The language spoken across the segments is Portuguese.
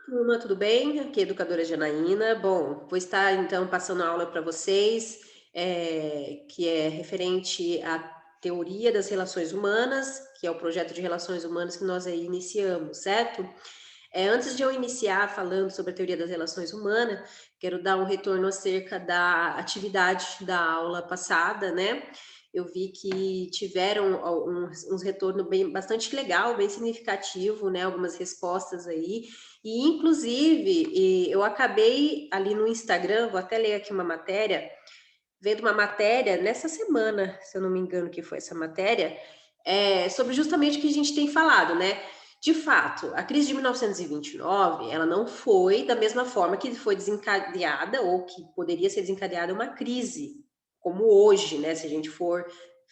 Turma, tudo bem? Aqui é a educadora Janaína. Bom, vou estar então passando a aula para vocês, que é referente à teoria das relações humanas, que é o projeto de relações humanas que nós aí iniciamos, certo? Antes de eu iniciar falando sobre a teoria das relações humanas, quero dar um retorno acerca da atividade da aula passada, né? Eu vi que tiveram uns retorno bastante legal, bem significativo, né? Algumas respostas aí. E, inclusive, eu acabei ali no Instagram, vou até ler aqui uma matéria, vendo uma matéria nessa semana, se eu não me engano que foi essa matéria, sobre justamente o que a gente tem falado, né? De fato, a crise de 1929, ela não foi da mesma forma que foi desencadeada ou que poderia ser desencadeada uma crise, como hoje, né? Se a gente for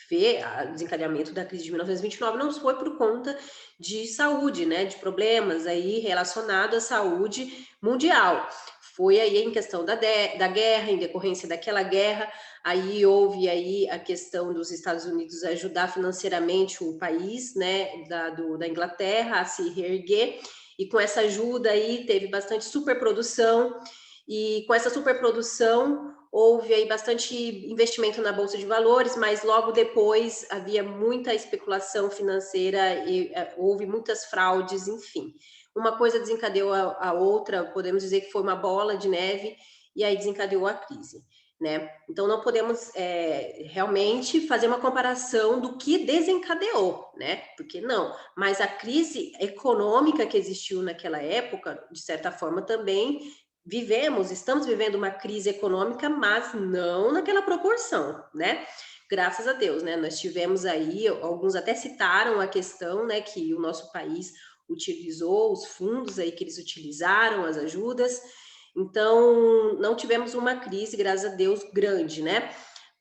ver o desencadeamento da crise de 1929, não foi por conta de saúde, né? De problemas aí relacionados à saúde mundial. Foi aí em questão da guerra, em decorrência daquela guerra, aí houve aí a questão dos Estados Unidos ajudar financeiramente o país, né, da Inglaterra a se reerguer, e com essa ajuda aí teve bastante superprodução, e com essa superprodução houve aí bastante investimento na bolsa de valores, mas logo depois havia muita especulação financeira e houve muitas fraudes, enfim. Uma coisa desencadeou a outra, podemos dizer que foi uma bola de neve, e aí desencadeou a crise, né? Então não podemos realmente fazer uma comparação do que desencadeou, né? Porque não, mas a crise econômica que existiu naquela época, de certa forma também estamos vivendo uma crise econômica, mas não naquela proporção, né? Graças a Deus, né? Nós tivemos aí, alguns até citaram a questão, né, que o nosso país utilizou os fundos aí que eles utilizaram, as ajudas. Então, não tivemos uma crise, graças a Deus, grande, né?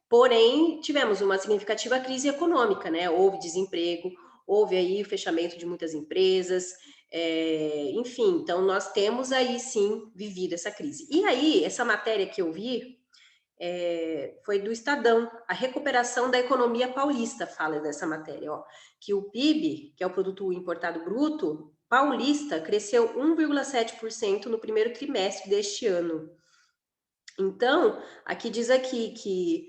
Porém, tivemos uma significativa crise econômica, né? Houve desemprego, houve aí o fechamento de muitas empresas, enfim, então nós temos aí sim vivido essa crise. E aí, essa matéria que eu vi foi do Estadão, a recuperação da economia paulista, fala dessa matéria, ó, que o PIB, que é o produto importado bruto, paulista, cresceu 1,7% no primeiro trimestre deste ano. Então, aqui diz aqui que,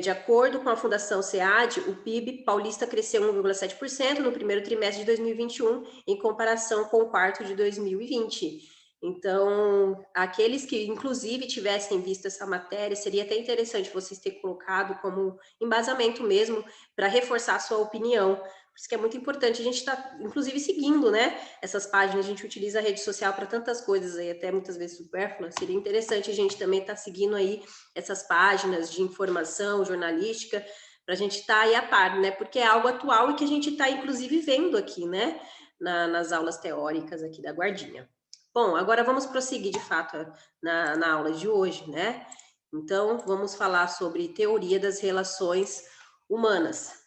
de acordo com a Fundação SEAD, o PIB paulista cresceu 1,7% no primeiro trimestre de 2021, em comparação com o quarto de 2020. Então, aqueles que, inclusive, tivessem visto essa matéria, seria até interessante vocês terem colocado como embasamento mesmo, para reforçar a sua opinião. Por isso que é muito importante a gente estar, inclusive, seguindo, né? Essas páginas, a gente utiliza a rede social para tantas coisas aí, até muitas vezes supérfluas. Seria interessante a gente também estar seguindo aí essas páginas de informação jornalística, para a gente estar aí a par, né? Porque é algo atual e que a gente está, inclusive, vendo aqui, né? Nas aulas teóricas aqui da Guardinha. Bom, agora vamos prosseguir de fato na aula de hoje, né? Então, vamos falar sobre teoria das relações humanas.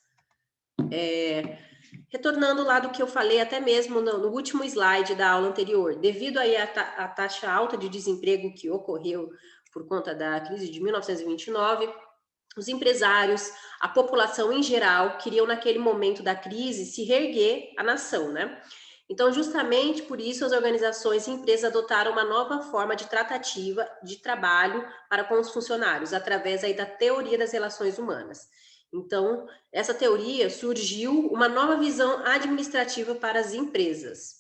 Retornando lá do que eu falei até mesmo no último slide da aula anterior, devido aí à taxa alta de desemprego que ocorreu por conta da crise de 1929, os empresários, a população em geral, queriam naquele momento da crise se reerguer a nação, né? Então, justamente por isso, as organizações e empresas adotaram uma nova forma de tratativa de trabalho para com os funcionários, através aí da teoria das relações humanas. Então, essa teoria surgiu uma nova visão administrativa para as empresas.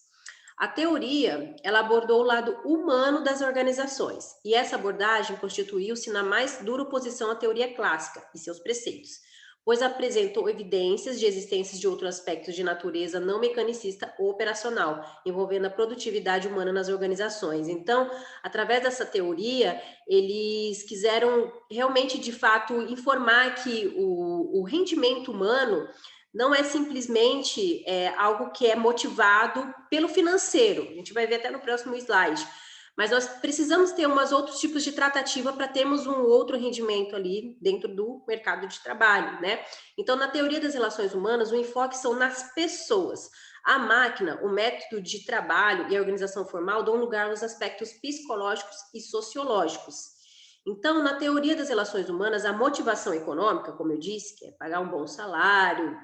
A teoria, ela abordou o lado humano das organizações, e essa abordagem constituiu-se na mais dura oposição à teoria clássica e seus preceitos, pois apresentou evidências de existência de outros aspectos de natureza não mecanicista ou operacional, envolvendo a produtividade humana nas organizações. Então, através dessa teoria, eles quiseram realmente, de fato, informar que o rendimento humano não é simplesmente algo que é motivado pelo financeiro. A gente vai ver até no próximo slide. Mas nós precisamos ter umas outros tipos de tratativa para termos um outro rendimento ali dentro do mercado de trabalho, né? Então, na teoria das relações humanas, o enfoque são nas pessoas. A máquina, o método de trabalho e a organização formal dão lugar aos aspectos psicológicos e sociológicos. Então, na teoria das relações humanas, a motivação econômica, como eu disse, que é pagar um bom salário,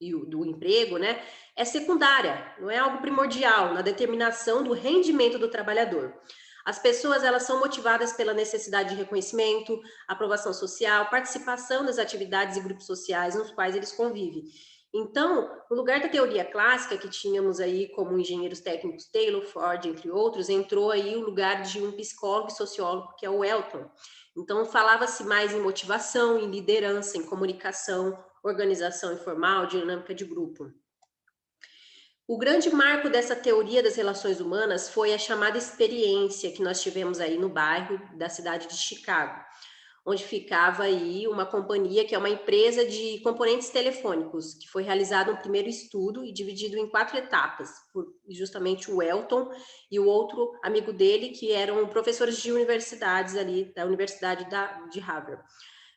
do emprego, né, é secundária, não é algo primordial na determinação do rendimento do trabalhador. As pessoas, elas são motivadas pela necessidade de reconhecimento, aprovação social, participação das atividades e grupos sociais nos quais eles convivem. Então, no lugar da teoria clássica, que tínhamos aí como engenheiros técnicos Taylor, Ford, entre outros, entrou aí o lugar de um psicólogo e sociólogo, que é o Elton. Então, falava-se mais em motivação, em liderança, em comunicação, organização informal, dinâmica de grupo. O grande marco dessa teoria das relações humanas foi a chamada experiência que nós tivemos aí no bairro da cidade de Chicago, onde ficava aí uma companhia que é uma empresa de componentes telefônicos, que foi realizado um primeiro estudo e dividido em 4 etapas, por justamente o Elton e o outro amigo dele, que eram professores de universidades ali, da Universidade de Harvard.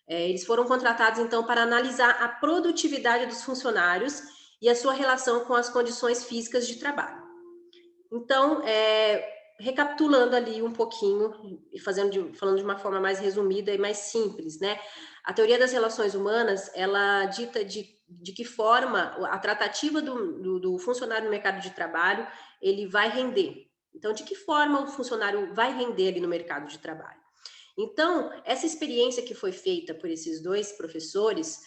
Eles foram contratados, então, para analisar a produtividade dos funcionários e a sua relação com as condições físicas de trabalho. Então, recapitulando ali um pouquinho e falando de uma forma mais resumida e mais simples, né? A teoria das relações humanas, ela dita de que forma a tratativa do funcionário no mercado de trabalho, ele vai render. Então, de que forma o funcionário vai render ali no mercado de trabalho? Então, essa experiência que foi feita por esses 2 professores,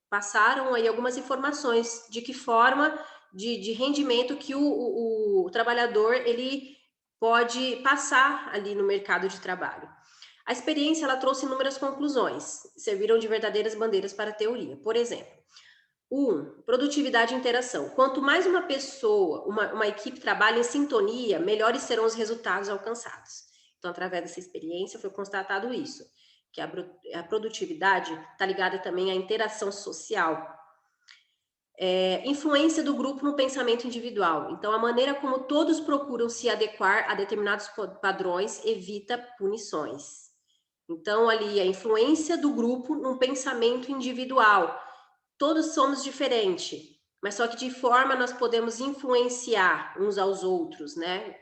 passaram aí algumas informações de que forma de rendimento que o trabalhador ele pode passar ali no mercado de trabalho. A experiência ela trouxe inúmeras conclusões, serviram de verdadeiras bandeiras para a teoria. Por exemplo, produtividade e interação. Quanto mais uma pessoa, uma equipe trabalha em sintonia, melhores serão os resultados alcançados. Então, através dessa experiência, foi constatado isso, que a produtividade está ligada também à interação social. Influência do grupo no pensamento individual. Então, a maneira como todos procuram se adequar a determinados padrões evita punições. Então, ali, a influência do grupo no pensamento individual. Todos somos diferentes, mas só que de forma nós podemos influenciar uns aos outros, né?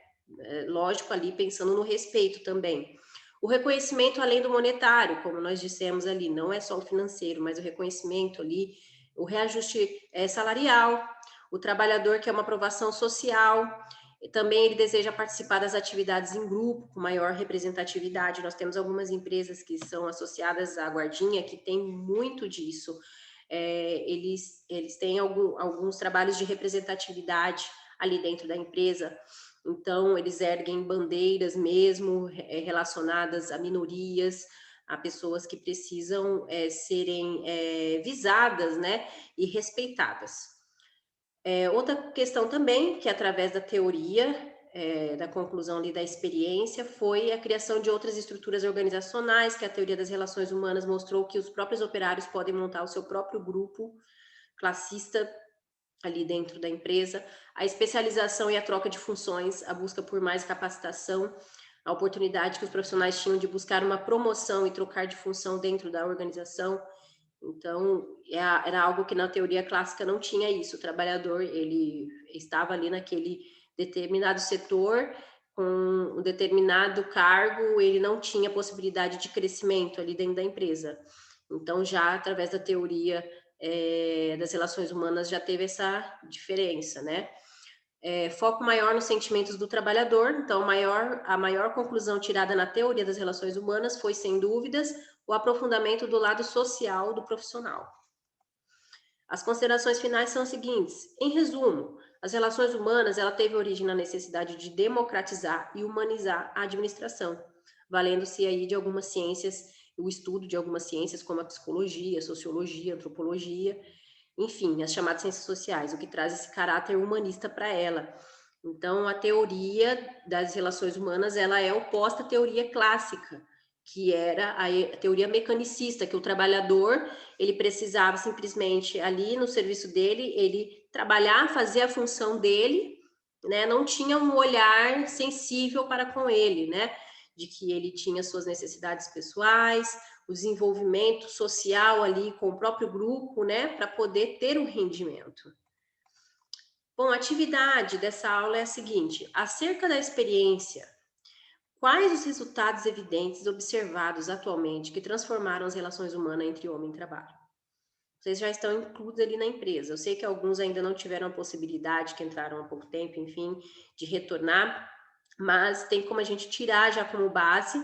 Lógico, ali pensando no respeito também. O reconhecimento além do monetário, como nós dissemos ali, não é só o financeiro, mas o reconhecimento ali, o reajuste salarial, o trabalhador quer uma aprovação social, também ele deseja participar das atividades em grupo, com maior representatividade. Nós temos algumas empresas que são associadas à Guardinha, que tem muito disso. Eles têm alguns trabalhos de representatividade ali dentro da empresa, então eles erguem bandeiras mesmo relacionadas a minorias, a pessoas que precisam serem visadas, né, e respeitadas. Outra questão também, que através da teoria, da conclusão ali da experiência, foi a criação de outras estruturas organizacionais, que a teoria das relações humanas mostrou que os próprios operários podem montar o seu próprio grupo classista ali dentro da empresa, a especialização e a troca de funções, a busca por mais capacitação, a oportunidade que os profissionais tinham de buscar uma promoção e trocar de função dentro da organização. Então, era algo que na teoria clássica não tinha isso. O trabalhador, ele estava ali naquele determinado setor, com um determinado cargo, ele não tinha possibilidade de crescimento ali dentro da empresa. Então, já através da teoria das relações humanas, já teve essa diferença, né? Foco maior nos sentimentos do trabalhador. Então, a maior conclusão tirada na teoria das relações humanas foi, sem dúvidas, o aprofundamento do lado social do profissional. As considerações finais são as seguintes. Em resumo, as relações humanas, ela teve origem na necessidade de democratizar e humanizar a administração, valendo-se aí de algumas ciências, o estudo de algumas ciências como a psicologia, a sociologia, a antropologia, enfim, as chamadas ciências sociais, o que traz esse caráter humanista para ela. Então, a teoria das relações humanas, ela é oposta à teoria clássica, que era a teoria mecanicista, que o trabalhador, ele precisava simplesmente ali no serviço dele, ele trabalhar, fazer a função dele, né? Não tinha um olhar sensível para com ele, né? De que ele tinha suas necessidades pessoais, o desenvolvimento social ali com o próprio grupo, né? Para poder ter um rendimento. Bom, a atividade dessa aula é a seguinte: acerca da experiência, quais os resultados evidentes observados atualmente que transformaram as relações humanas entre homem e trabalho? vocês já estão incluídos ali na empresa. Eu sei que alguns ainda não tiveram a possibilidade, que entraram há pouco tempo, enfim, de retornar, mas tem como a gente tirar já como base,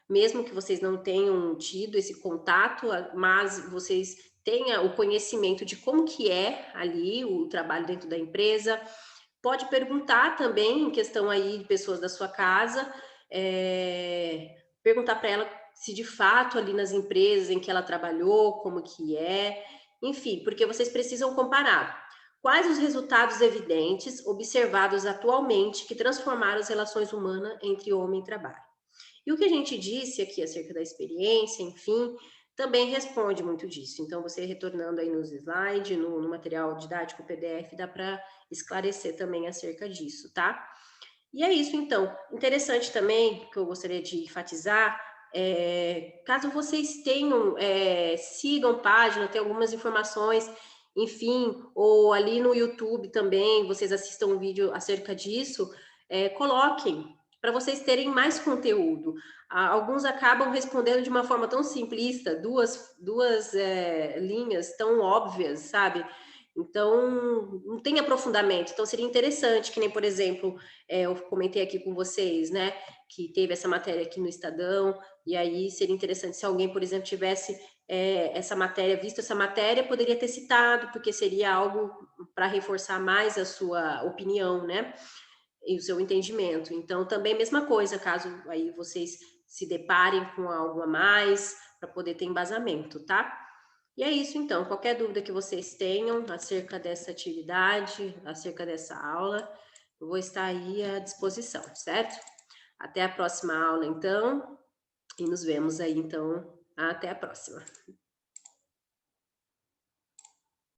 mesmo que vocês não tenham tido esse contato, mas vocês tenham o conhecimento de como que é ali o trabalho dentro da empresa. Pode perguntar também, em questão aí de pessoas da sua casa, perguntar para ela se de fato ali nas empresas em que ela trabalhou, como que é, enfim, porque vocês precisam comparar. Quais os resultados evidentes observados atualmente que transformaram as relações humanas entre homem e trabalho? E o que a gente disse aqui acerca da experiência, enfim, também responde muito disso. Então, você retornando aí nos slides, no material didático PDF, dá para esclarecer também acerca disso, tá? E é isso, então. Interessante também, que eu gostaria de enfatizar, caso vocês tenham, sigam página, tem algumas informações, enfim, ou ali no YouTube também, vocês assistam um vídeo acerca disso, coloquem, para vocês terem mais conteúdo. Alguns acabam respondendo de uma forma tão simplista, duas linhas tão óbvias, sabe? Então, não tem aprofundamento. Então, seria interessante, que nem, por exemplo, eu comentei aqui com vocês, né, que teve essa matéria aqui no Estadão, e aí seria interessante se alguém, por exemplo, tivesse essa matéria, visto essa matéria, poderia ter citado, porque seria algo para reforçar mais a sua opinião, né, e o seu entendimento. Então, também mesma coisa, caso aí vocês se deparem com algo a mais, para poder ter embasamento, tá? E é isso então, qualquer dúvida que vocês tenham acerca dessa atividade, acerca dessa aula, eu vou estar aí à disposição, certo? Até a próxima aula, então, e nos vemos aí, então, até a próxima.